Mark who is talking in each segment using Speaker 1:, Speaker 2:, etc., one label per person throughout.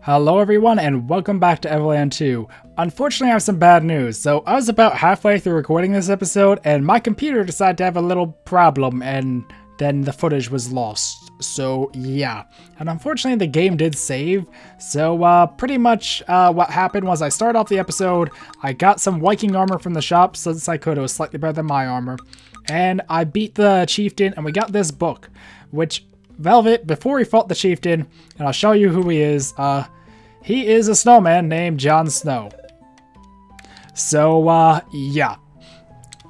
Speaker 1: Hello everyone and welcome back to Evoland 2. Unfortunately I have some bad news. So I was about halfway through recording this episode and my computer decided to have a little problem and then the footage was lost. So yeah, and unfortunately the game did save. So pretty much what happened was I started off the episode, I got some Viking armor from the shop since I could, it was slightly better than my armor. And I beat the chieftain and we got this book, which Velvet, before he fought the chieftain, and I'll show you who he is a snowman named Jon Snow. So, yeah.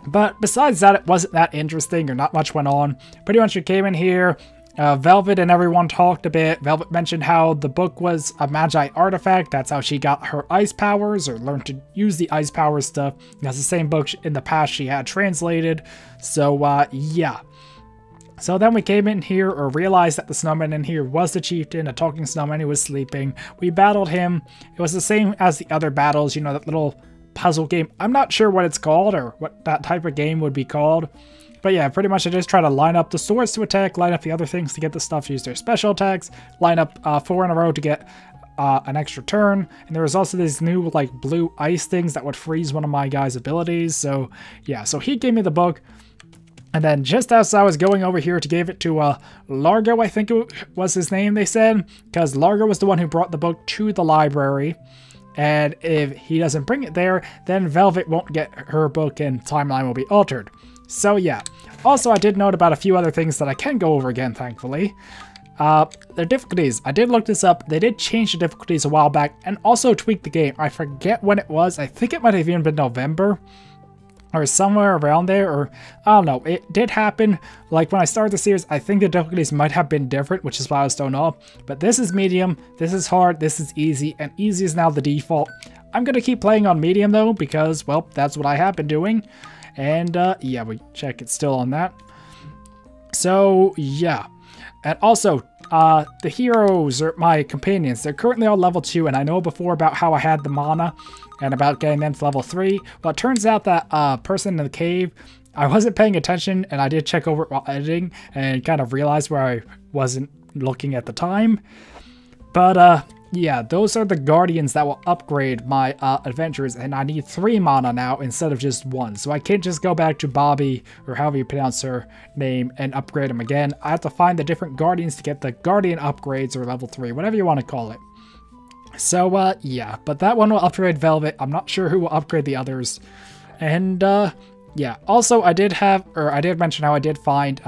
Speaker 1: But besides that, it wasn't that interesting, or not much went on. Pretty much we came in here, Velvet and everyone talked a bit. Velvet mentioned how the book was a Magi artifact, that's how she got her ice powers, or learned to use the ice power stuff. That's the same book in the past she had translated. So, yeah. So then we came in here, or realized that the snowman in here was the chieftain, a talking snowman who was sleeping. We battled him. It was the same as the other battles, you know, that little puzzle game. I'm not sure what it's called, or what that type of game would be called. But yeah, pretty much I just try to line up the swords to attack, line up the other things to get the stuff to use their special attacks, line up 4 in a row to get an extra turn. And there was also these new, like, blue ice things that would freeze one of my guy's abilities. So yeah, so he gave me the book. And then just as I was going over here to give it to Largo, I think it was his name, they said, because Largo was the one who brought the book to the library. And if he doesn't bring it there, then Velvet won't get her book and timeline will be altered. So yeah. Also, I did note about a few other things that I can go over again, thankfully. Their difficulties. I did look this up. They did change the difficulties a while back and also tweak the game. I forget when it was. I think it might have even been November. Or somewhere around there, or I don't know. It did happen. Like when I started the series, I think the difficulties might have been different, which is why I was thrown off. But this is medium, this is hard, this is easy, and easy is now the default. I'm gonna keep playing on medium though, because, well, that's what I have been doing. And yeah, we check it's still on that. So yeah. And also, the heroes, or my companions, they're currently all level 2, and I know before about how I had the mana, and about getting them to level 3. Well, it turns out that person in the cave, I wasn't paying attention, and I did check over it while editing, and kind of realized where I wasn't looking at the time. But, yeah, those are the guardians that will upgrade my adventures, and I need 3 mana now instead of just 1. So I can't just go back to Bobby, or however you pronounce her name, and upgrade them again. I have to find the different guardians to get the guardian upgrades, or level 3, whatever you want to call it. So, yeah, but that one will upgrade Velvet. I'm not sure who will upgrade the others. And, yeah. Also, I did mention how I did find,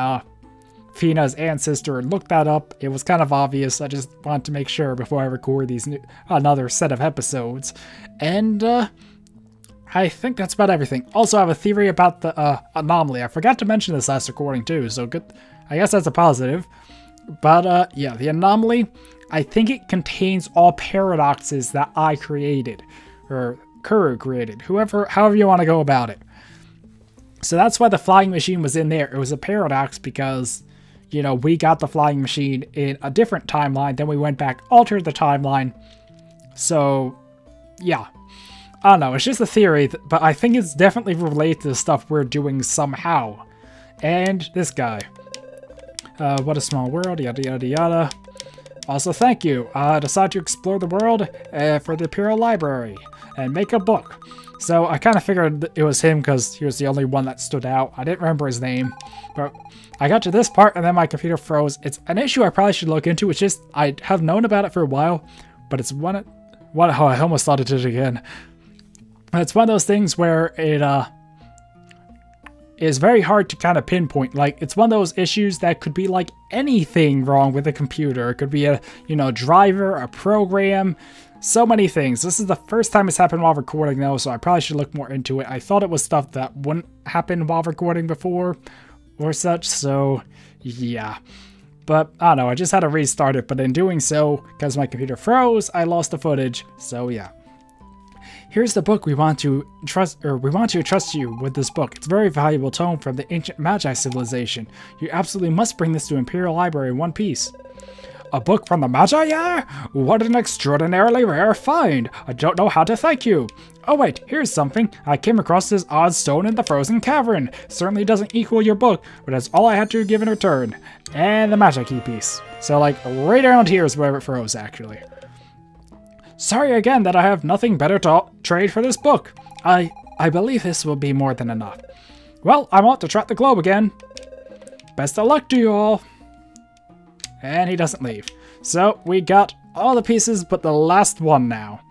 Speaker 1: Fina's ancestor and looked that up. It was kind of obvious. I just wanted to make sure before I record these another set of episodes. And, I think that's about everything. Also, I have a theory about the, anomaly. I forgot to mention this last recording, too, so good. I guess that's a positive. But, yeah, the anomaly, I think it contains all paradoxes that I created, or Kuru created, however you want to go about it. So that's why the flying machine was in there. It was a paradox because, you know, we got the flying machine in a different timeline, then we went back, altered the timeline. So, yeah. I don't know, it's just a theory, but I think it's definitely related to the stuff we're doing somehow. And this guy. What a small world, yada yada yada. Also, thank you. I decided to explore the world for the Imperial Library and make a book. So I kind of figured it was him because he was the only one that stood out. I didn't remember his name, but I got to this part and then my computer froze. It's an issue I probably should look into. It's just, I have known about it for a while, but it's oh, I almost thought it did again. It's one of those things where it, is very hard to kind of pinpoint. Like, it's one of those issues that could be like anything wrong with a computer. It could be a, you know, driver, a program, so many things. This is the first time it's happened while recording though, so I probably should look more into it. I thought it was stuff that wouldn't happen while recording before or such, so yeah. But I don't know, I just had to restart it, but in doing so, because my computer froze, I lost the footage, so yeah. Here's the book we want to trust you with this book. It's a very valuable tome from the ancient Magi civilization. You absolutely must bring this to Imperial Library in one piece. A book from the Magi, yeah? What an extraordinarily rare find. I don't know how to thank you. Oh wait, here's something. I came across this odd stone in the frozen cavern. Certainly doesn't equal your book, but that's all I had to give in return. And the Magi Key piece. So like right around here is where it froze actually. Sorry again that I have nothing better to trade for this book. I believe this will be more than enough. Well, I'm off to track the globe again. Best of luck to you all. And he doesn't leave. So we got all the pieces but the last one now.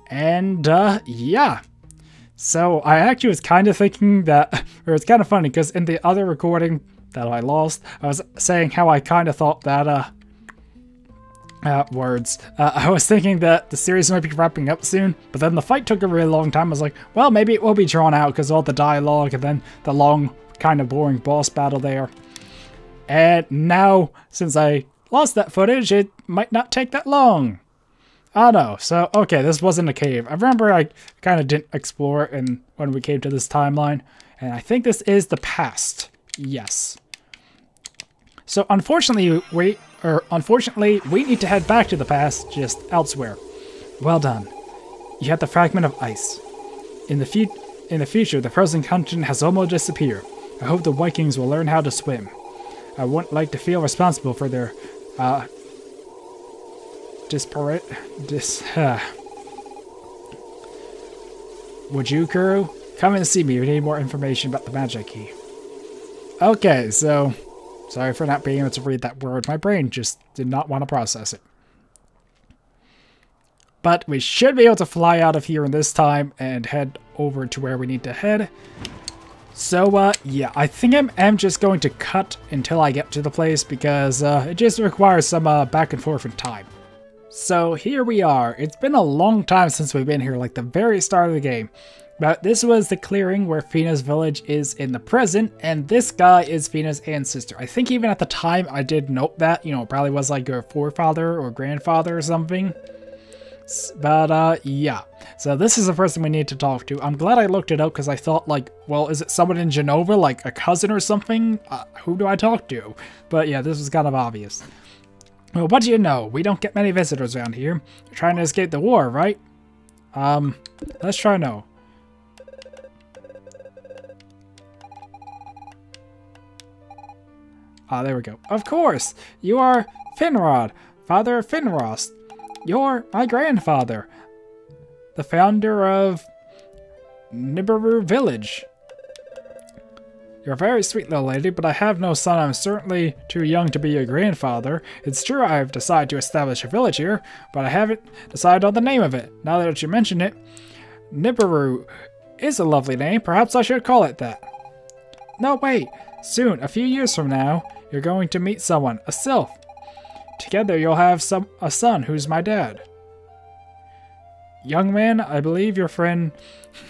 Speaker 1: And yeah. So I actually was kind of thinking that, or it's kind of funny because in the other recording that I lost, I was saying how I kind of thought that, I was thinking that the series might be wrapping up soon, but then the fight took a really long time. I was like, well, maybe it will be drawn out because all the dialogue and then the long, kind of boring boss battle there. And now, since I lost that footage, it might not take that long. I don't know. So, okay, this wasn't a cave. I remember I kind of didn't explore it when we came to this timeline, and I think this is the past. Yes. So, unfortunately, we need to head back to the past, just elsewhere. Well done. You had the fragment of ice. In the future, the frozen continent has almost disappeared. I hope the Vikings will learn how to swim. I wouldn't like to feel responsible for their, Would you, Kuro? Come and see me. We need more information about the Magi Key. Okay, so sorry for not being able to read that word. My brain just did not want to process it. But we should be able to fly out of here in this time and head over to where we need to head. So, yeah, I think I'm just going to cut until I get to the place because it just requires some back and forth in time. So here we are. It's been a long time since we've been here, like the very start of the game. But this was the clearing where Fina's village is in the present, and this guy is Fina's ancestor. I think even at the time I did note that, you know, it probably was like her forefather or grandfather or something. But, yeah. So this is the person we need to talk to. I'm glad I looked it up because I thought, like, well, is it someone in Genova, like a cousin or something? Who do I talk to? But yeah, this was kind of obvious. Well, what do you know? We don't get many visitors around here. You're trying to escape the war, right? Let's try no. Ah, there we go. Of course! You are Finrod, father of Finrost. You're my grandfather, the founder of Nibiru Village. You're a very sweet little lady, but I have no son. I'm certainly too young to be your grandfather. It's true I've decided to establish a village here, but I haven't decided on the name of it. Now that you mention it, Nibiru is a lovely name. Perhaps I should call it that. No, wait. Soon, a few years from now, you're going to meet someone, a sylph. Together you'll have a son who's my dad. Young man, I believe your friend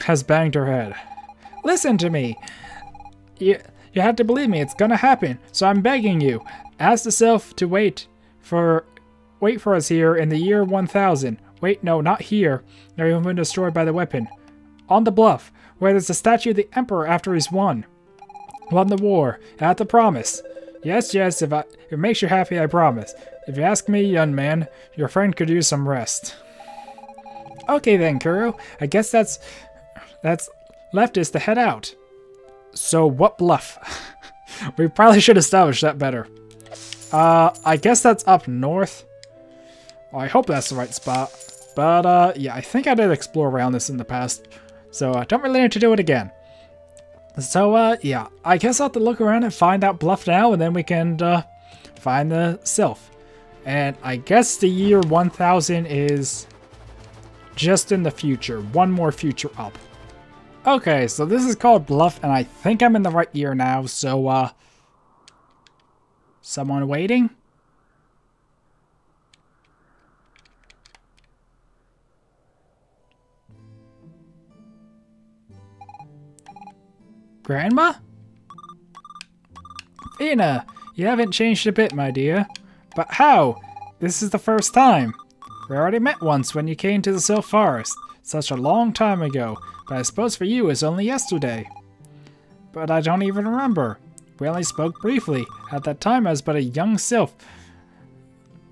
Speaker 1: has banged her head. Listen to me. You have to believe me, it's gonna happen, so I'm begging you. Ask the sylph to wait for us here in the year 1000. Wait, no, not here. They're even been destroyed by the weapon. On the bluff, where there's a statue of the Emperor after he's won the war. I have to promise. Yes, if it makes you happy, I promise. If you ask me, young man, your friend could use some rest. Okay then, Kuro. I guess that's left is to head out. So what bluff? We probably should establish that better. I guess that's up north. Well, I hope that's the right spot. But yeah, I think I did explore around this in the past. So I don't really need to do it again. So yeah, I guess I'll have to look around and find out bluff now, and then we can find the sylph. And I guess the year 1000 is just in the future. One more future up. Okay, so this is called Bluff, and I think I'm in the right year now, so, someone waiting? Grandma? Fina, you haven't changed a bit, my dear. But how? This is the first time. We already met once when you came to the Sylph Forest. Such a long time ago. But I suppose for you it's only yesterday. But I don't even remember. We only spoke briefly. At that time I was but a young sylph,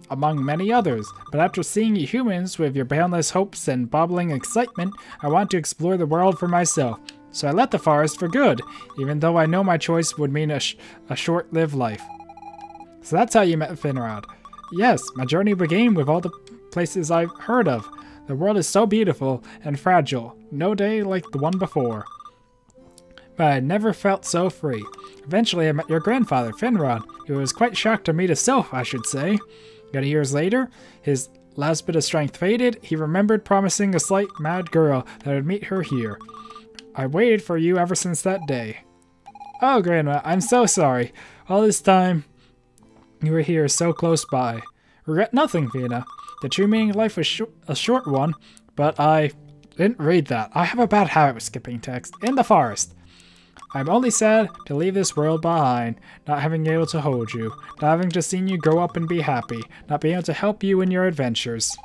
Speaker 1: among many others. But after seeing you humans with your boundless hopes and bubbling excitement, I want to explore the world for myself. So I left the forest for good, even though I know my choice would mean a short-lived life. So that's how you met Finrod. Yes, my journey began with all the places I've heard of. The world is so beautiful and fragile, no day like the one before. But I never felt so free. Eventually, I met your grandfather, Finrod, who was quite shocked to meet a sylph, I should say. Many years later, his last bit of strength faded. He remembered promising a slight mad girl that would meet her here. I waited for you ever since that day. Oh, Grandma, I'm so sorry. All this time, you were here so close by. Regret nothing, Fina. The true meaning of life was a short one, but I didn't read that. I have a bad habit with skipping text. In the forest. I'm only sad to leave this world behind, not having been able to hold you, not having just seen you grow up and be happy, not being able to help you in your adventures.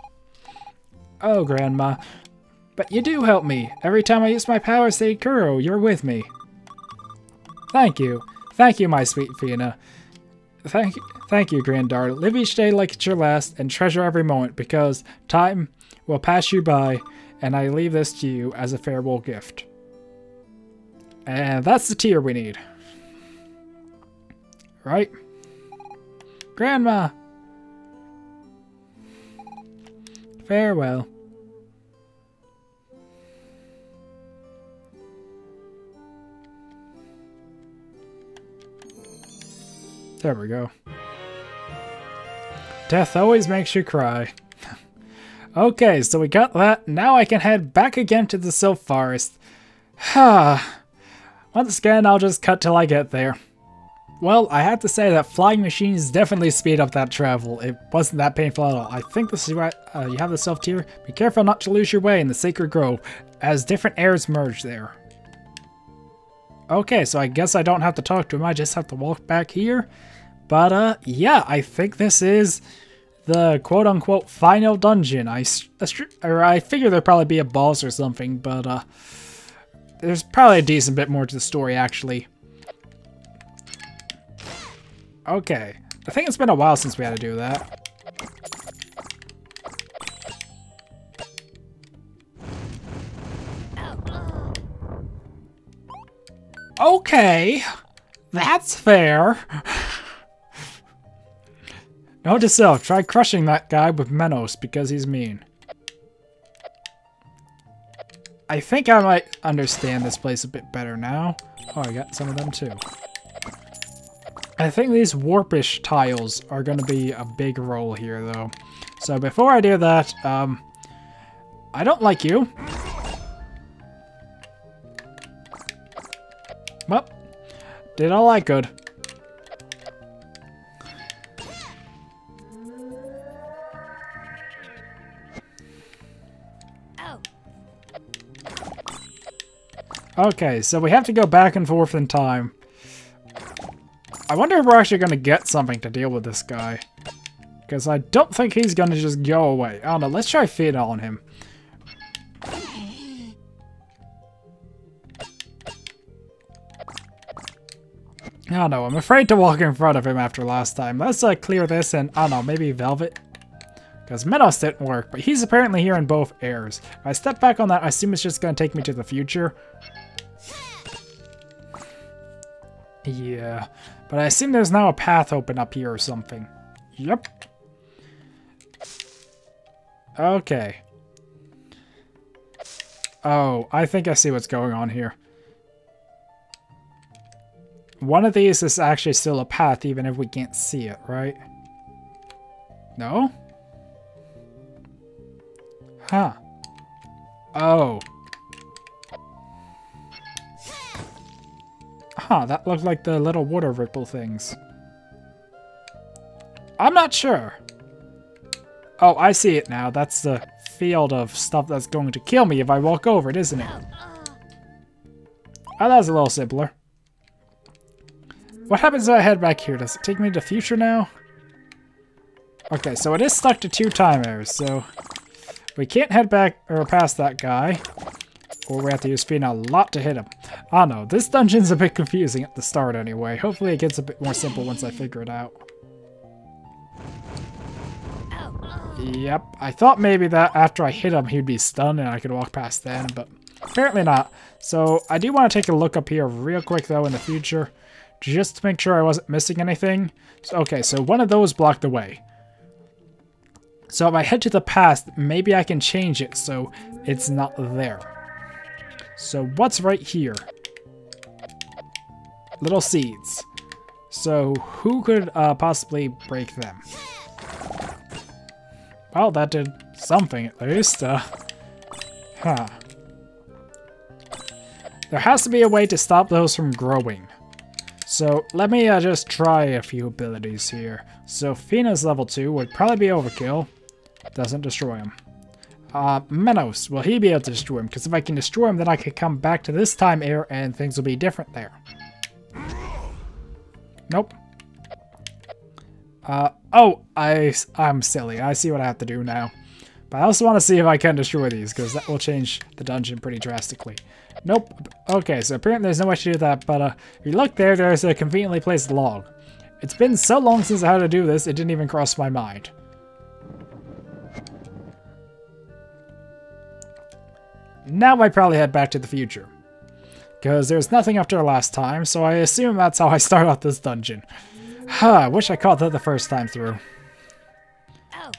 Speaker 1: Oh, Grandma, but you do help me. Every time I use my powers, say, Kuro, you're with me. Thank you. Thank you, my sweet Fina. Thank you, granddaughter. Live each day like it's your last and treasure every moment because time will pass you by and I leave this to you as a farewell gift. And that's the tier we need. Right? Grandma! Farewell. There we go. Death always makes you cry. Okay, so we got that. Now I can head back again to the Sylph Forest. Once again, I'll just cut till I get there. Well, I have to say that flying machines definitely speed up that travel. It wasn't that painful at all. I think this is right. You have the Sylph tier. Be careful not to lose your way in the Sacred Grove, as different airs merge there. Okay, so I guess I don't have to talk to him. I just have to walk back here. But, yeah, I think this is the quote-unquote final dungeon. I figure there'd probably be a boss or something, but, there's probably a decent bit more to the story, actually. Okay. I think it's been a while since we had to do that. Okay. That's fair. Note to self, try crushing that guy with Menos because he's mean. I think I might understand this place a bit better now. Oh, I got some of them too. I think these warpish tiles are going to be a big role here, though. So before I do that, I don't like you. Well, did all I could. Okay, so we have to go back and forth in time. I wonder if we're actually going to get something to deal with this guy. Because I don't think he's going to just go away. I don't know, let's try feed on him. I don't know, I'm afraid to walk in front of him after last time. Let's clear this and, I don't know, maybe Velvet? Because Menos didn't work, but he's apparently here in both airs. If I step back on that, I assume it's just going to take me to the future. Yeah, but I assume there's now a path open up here or something. Yep. Okay. Oh, I think I see what's going on here. One of these is actually still a path, even if we can't see it, right? No? Huh. Oh. Huh, that looked like the little water ripple things. I'm not sure. Oh, I see it now. That's the field of stuff that's going to kill me if I walk over it, isn't it? Oh, that's a little simpler. What happens if I head back here? Does it take me to the future now? Okay, so it is stuck to 2 time errors, so we can't head back or past that guy. Or we have to use Fina a lot to hit him. I don't know, this dungeon's a bit confusing at the start anyway. Hopefully it gets a bit more simple once I figure it out. Yep, I thought maybe that after I hit him he'd be stunned and I could walk past then, but apparently not. So I do want to take a look up here real quick though in the future, just to make sure I wasn't missing anything. So, okay, so one of those blocked the way. So if I head to the past, maybe I can change it so it's not there. So what's right here? Little seeds. So who could possibly break them? Well, that did something at least. Huh. There has to be a way to stop those from growing. So let me just try a few abilities here. So Fina's level 2 would probably be overkill. Doesn't destroy him. Menos, will he be able to destroy him? Because if I can destroy him, then I can come back to this time era and things will be different there. Nope. Oh, I'm silly. I see what I have to do now. But I also want to see if I can destroy these, because that will change the dungeon pretty drastically. Nope. Okay, so apparently there's no way to do that, but if you look there, there's a conveniently placed log. It's been so long since I had to do this, it didn't even cross my mind. Now I probably head back to the future. Because there's nothing after last time, so I assume that's how I start out this dungeon. I wish I caught that the first time through.
Speaker 2: Oh.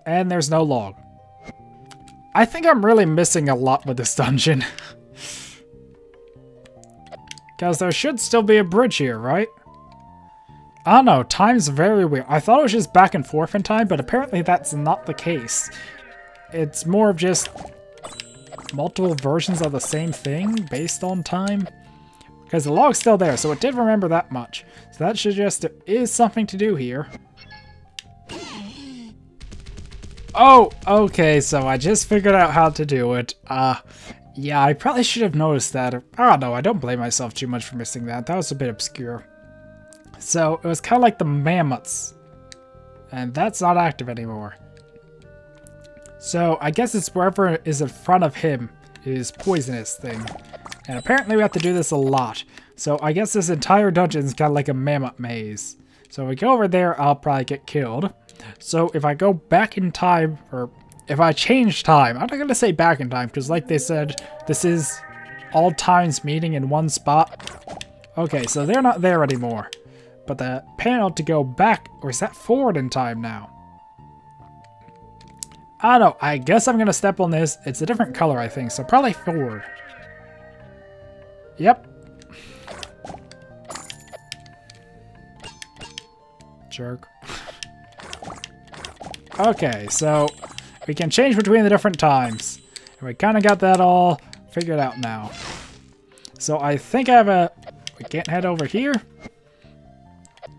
Speaker 1: And there's no log. I think I'm really missing a lot with this dungeon. Because there should still be a bridge here, right? I don't know, time's very weird. I thought it was just back and forth in time, but apparently that's not the case. It's more of just multiple versions of the same thing based on time. Because the log's still there, so it did remember that much. So that suggests there is something to do here. Oh, okay, so I just figured out how to do it. Yeah, I probably should have noticed that. I don't know, I don't blame myself too much for missing that. That was a bit obscure. So, it was kind of like the mammoths. And that's not active anymore. So, I guess it's wherever is in front of him is poisonous thing. And apparently we have to do this a lot. So, I guess this entire dungeon is kind of like a mammoth maze. So, if we go over there, I'll probably get killed. So, if I go back in time, or if I change time, I'm not going to say back in time, because like they said, this is all times meeting in one spot. Okay, so they're not there anymore. But the panel to go back, or is that forward in time now? I don't know, I guess I'm going to step on this. It's a different color, I think, so probably forward. Yep. Jerk. Okay, so we can change between the different times. And we kind of got that all figured out now. So I think I have a... We can't head over here.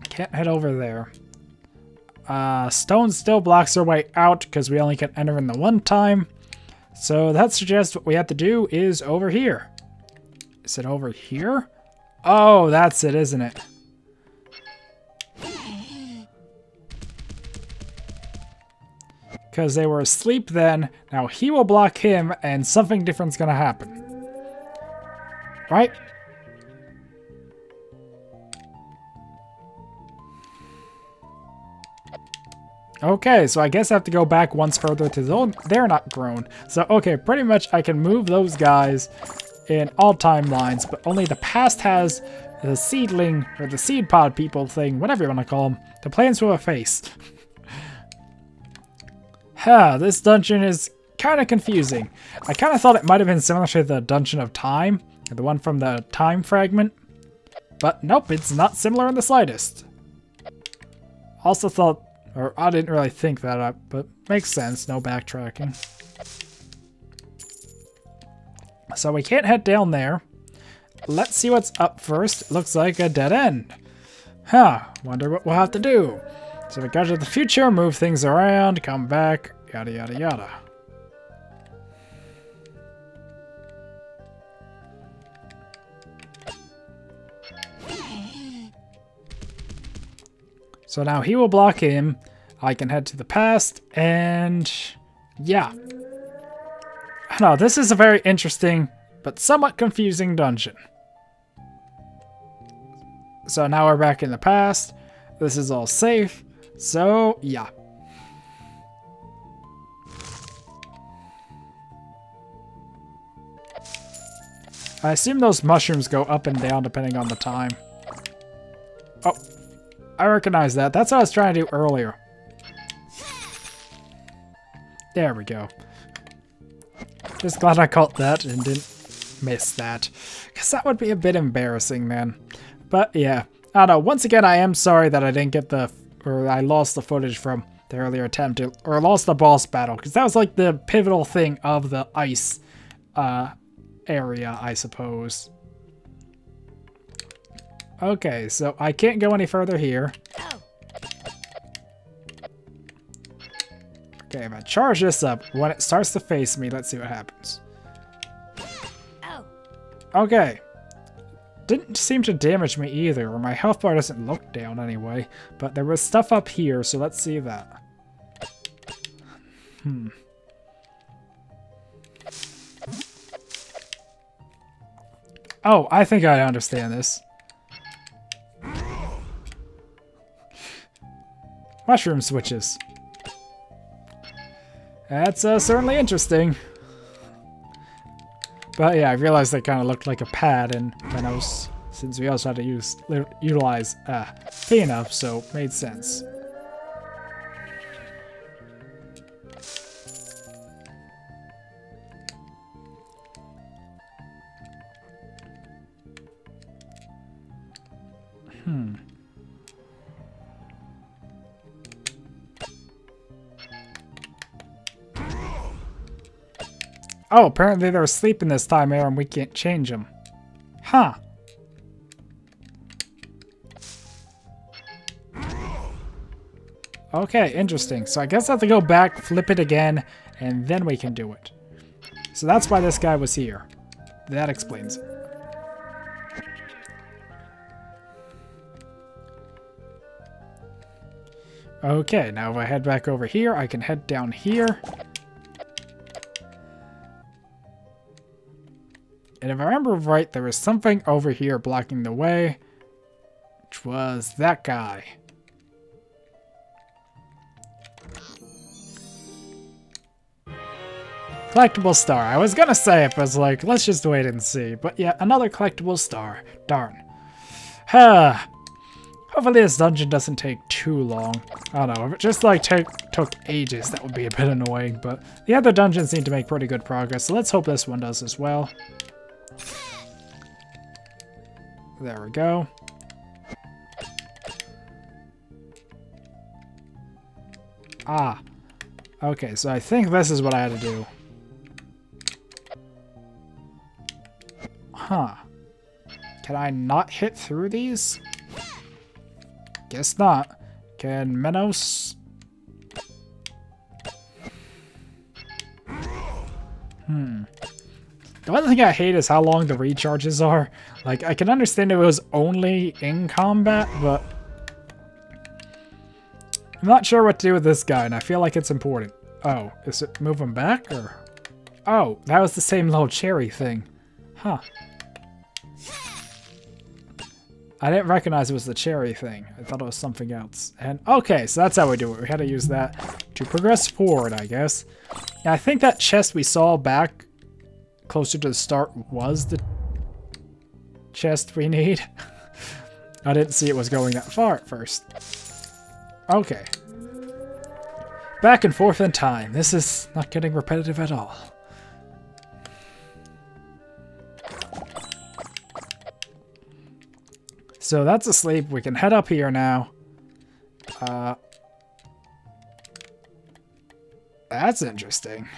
Speaker 1: Can't head over there. Stone still blocks our way out because we only can enter in the one time. So that suggests what we have to do is over here. Is it over here? Oh, that's it, isn't it? Because they were asleep then. Now he will block him and something different's gonna happen. Right? Okay, so I guess I have to go back once further to they're not grown. So, okay, pretty much I can move those guys in all timelines, but only the past has the seedling, or the seed pod people thing, whatever you want to call them, the plants with a face. This dungeon is kind of confusing. I kind of thought it might have been similar to the Dungeon of Time, the one from the Time Fragment, but nope, it's not similar in the slightest. Also thought, or I didn't really think that up, but makes sense, no backtracking. So we can't head down there. Let's see what's up first. It looks like a dead end. Wonder what we'll have to do. So we go to the future, move things around, come back, yada yada yada. So now he will block him. I can head to the past, and yeah. I don't know, this is a very interesting, but somewhat confusing dungeon. So now we're back in the past. This is all safe. So, yeah. I assume those mushrooms go up and down depending on the time. Oh, I recognize that. That's what I was trying to do earlier. There we go. Just glad I caught that and didn't miss that. Because that would be a bit embarrassing, man. But yeah, I don't know. Once again, I am sorry that I didn't get or I lost the footage from the earlier attempt, or lost the boss battle. Because that was like the pivotal thing of the ice area, I suppose. Okay, so I can't go any further here.
Speaker 2: Oh.
Speaker 1: Okay, if I charge this up, when it starts to face me, let's see what happens.
Speaker 2: Oh.
Speaker 1: Okay. Didn't seem to damage me either, or my health bar doesn't look down anyway. But there was stuff up here, so let's see that. Oh, I think I understand this. Mushroom switches. That's certainly interesting. But yeah, I realized they kind of looked like a pad, and then since we also had to utilize Fina, so made sense. Oh, apparently they're sleeping this time, and we can't change them. Huh. Okay, interesting. So I guess I have to go back, flip it again, and then we can do it. So that's why this guy was here. That explains it. Okay, now if I head back over here, I can head down here. And if I remember right, there was something over here blocking the way, which was that guy. Collectible star. I was gonna say it, but I was like, let's just wait and see. But yeah, another collectible star. Darn. Hopefully this dungeon doesn't take too long. I don't know, if it just like took ages, that would be a bit annoying. But the other dungeons seem to make pretty good progress, so let's hope this one does as well. There we go. Ah. Okay, so I think this is what I had to do. Huh. Can I not hit through these? Guess not. Can Menos... The one thing I hate is how long the recharges are. Like, I can understand if it was only in combat, but... I'm not sure what to do with this guy, and I feel like it's important. Oh, is it moving back, or... Oh, that was the same little cherry thing. Huh. I didn't recognize it was the cherry thing. I thought it was something else. And okay, so that's how we do it. We had to use that to progress forward, I guess. Yeah, I think that chest we saw back closer to the start was the chest we need. I didn't see it was going that far at first. Okay. Back and forth in time. This is not getting repetitive at all. So that's asleep. We can head up here now. That's interesting.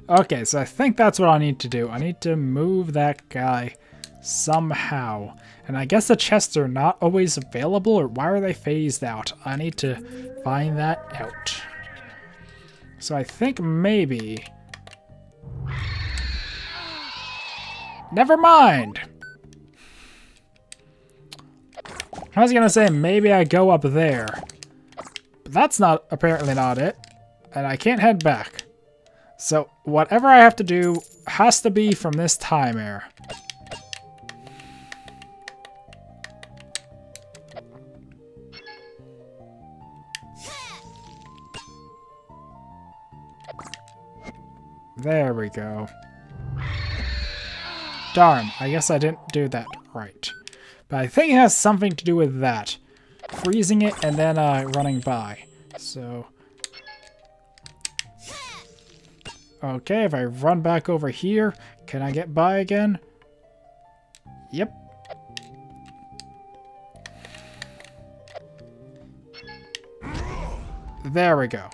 Speaker 1: Okay, so I think that's what I need to do. I need to move that guy somehow. And I guess the chests are not always available, or why are they phased out? I need to find that out. So I think maybe... Never mind! I was gonna say maybe I go up there. But that's not, apparently not it. And I can't head back. So whatever I have to do has to be from this time here. There we go. Darn, I guess I didn't do that right. But I think it has something to do with that. freezing it and then running by. So, okay, if I run back over here, can I get by again? Yep. There we go.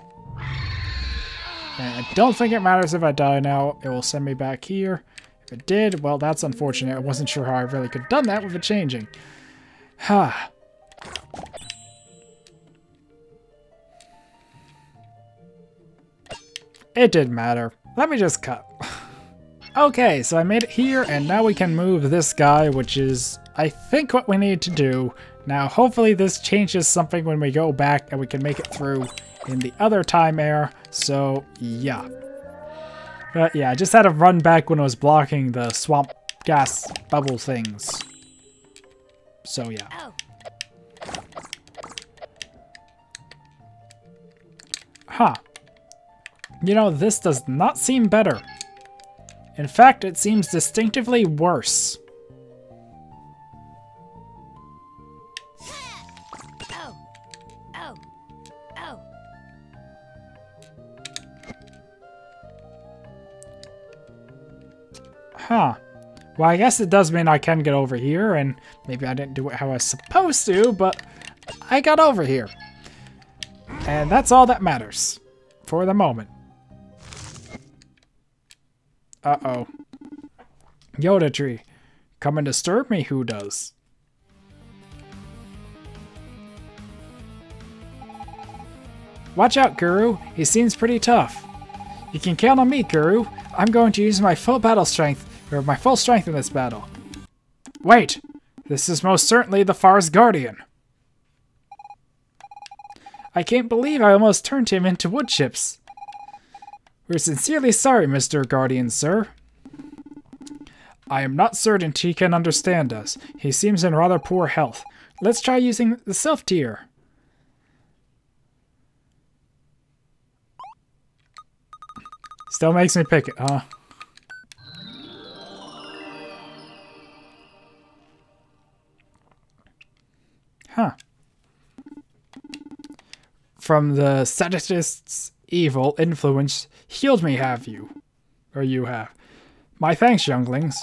Speaker 1: And I don't think it matters if I die now. It will send me back here. If it did, well, that's unfortunate. I wasn't sure how I really could have done that with it changing. Ha. It didn't matter. Let me just cut. Okay, so I made it here, and now we can move this guy, which is, I think, what we need to do. Now, hopefully this changes something when we go back and we can make it through in the other time era. So, yeah. But yeah, I just had to run back when I was blocking the swamp gas bubble things. So, yeah.
Speaker 2: Oh.
Speaker 1: Huh. You know, this does not seem better. In fact, it seems distinctively worse.
Speaker 2: Oh. Oh. Oh.
Speaker 1: Huh. Well, I guess it does mean I can get over here, and maybe I didn't do it how I was supposed to, but I got over here. And that's all that matters. For the moment. Uh-oh. Yoda tree. Come and disturb me, who does? Watch out, Guru. He seems pretty tough. You can count on me, Guru. I'm going to use my full battle strength, or my full strength in this battle. Wait! This is most certainly the Forest Guardian. I can't believe I almost turned him into wood chips. We're sincerely sorry, Mr. Guardian, sir. I am not certain he can understand us. He seems in rather poor health. Let's try using the self-tier. Still makes me pick it, huh? Huh. From the sadist's evil influence, healed me, have you? Or you have. My thanks, younglings.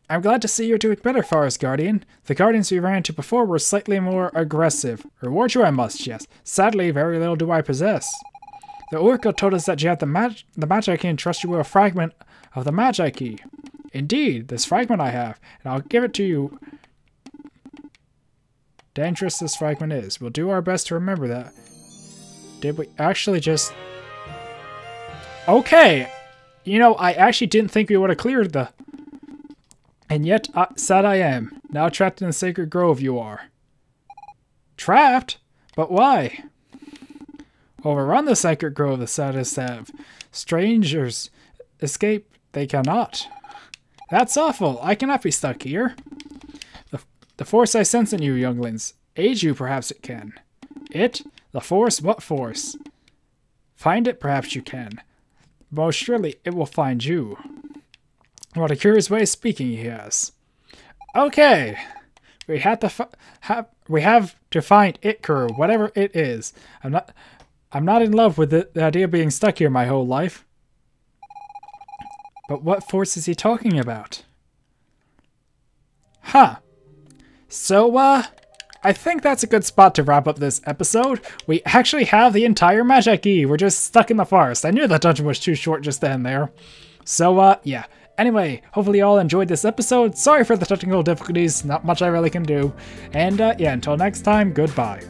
Speaker 1: I'm glad to see you're doing better, Forest Guardian. The guardians we ran into before were slightly more aggressive. Reward you I must, yes. Sadly, very little do I possess. The Oracle told us that you have the Magi Key and trust you with a fragment of the Magi Key. Indeed, this fragment I have, and I'll give it to you. Dangerous this fragment is. We'll do our best to remember that. Did we actually just... Okay! You know, I actually didn't think we would have cleared the... And yet, sad I am. Now trapped in the sacred grove you are. Trapped? But why? Overrun the sacred grove, the sadists have. Strangers escape, they cannot. That's awful. I cannot be stuck here. The force I sense in you, younglings. Aid you, perhaps it can. It? The force? What force? Find it, perhaps you can. Most surely it will find you. What a curious way of speaking he has. Okay. We have to find it, Kuro, whatever it is. I'm not in love with the idea of being stuck here my whole life. But what force is he talking about? Huh. So, I think that's a good spot to wrap up this episode. We actually have the entire Magi Key. We're just stuck in the forest. I knew the dungeon was too short just then there. So, yeah. Anyway, hopefully you all enjoyed this episode. Sorry for the technical difficulties. Not much I really can do. And, yeah, until next time, goodbye.